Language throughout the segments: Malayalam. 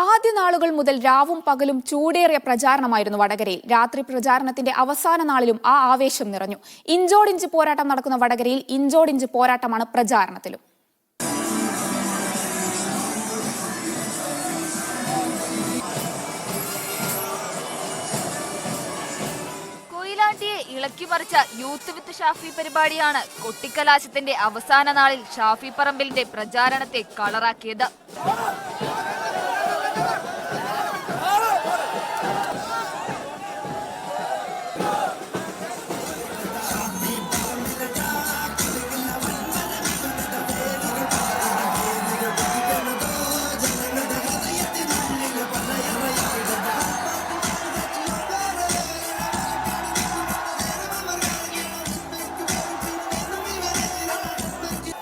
ആദ്യ നാളുകൾ മുതൽ രാവും പകലും ചൂടേറിയ പ്രചാരണമായിരുന്നു വടകരയിൽ. രാത്രി പ്രചാരണത്തിന്റെ അവസാന നാളിലും ആ ആവേശം നിറഞ്ഞു. ഇഞ്ചോടിഞ്ച് പോരാട്ടം നടക്കുന്ന വടകരയിൽ ഇഞ്ചോടിഞ്ച് പോരാട്ടമാണ് പ്രചാരണത്തിലും. കൊയിലാണ്ടിയെ ഇളക്കിമറിച്ച യൂത്ത് വിത്ത് ഷാഫി പരിപാടിയാണ് കൊട്ടിക്കലാശത്തിന്റെ അവസാന നാളിൽ ഷാഫി പറമ്പിലിന്റെ പ്രചാരണത്തെ കളറാക്കിയത്.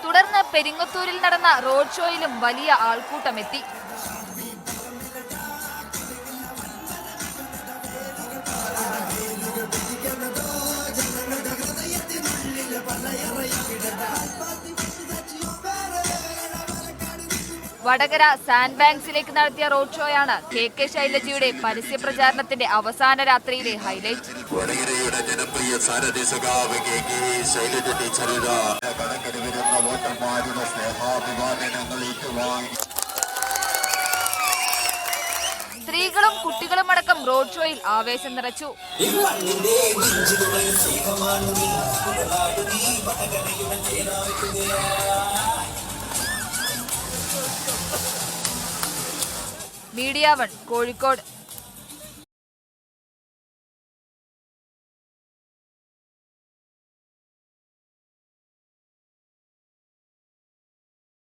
തുടർന്ന് പെരിങ്ങത്തൂരിൽ നടന്ന റോഡ് ഷോയിലും വലിയ ആൾക്കൂട്ടമെത്തി. വടകര സാൻഡ് ബാങ്ക്സിലേക്ക് നടത്തിയ റോഡ് ഷോയാണ് KK ശൈലജയുടെ പരസ്യ പ്രചാരണത്തിന്റെ അവസാന രാത്രിയിലെ ഹൈലൈറ്റ്. വടകരയുടെ ജനപ്രിയ സാരഥി സഖാവ് KK ശൈലജ ടീച്ചറുടെ കണക്കിന് വരുന്ന വോട്ടർമാരുടെ സ്നേഹാഭിവാദനങ്ങൾ ഏറ്റുവാങ്ങി സ്ത്രീകളും കുട്ടികളും അടക്കം റോഡ് ഷോയിൽ ആവേശം നിറച്ചു. മീഡിയ 1 കോഴിക്കോട്.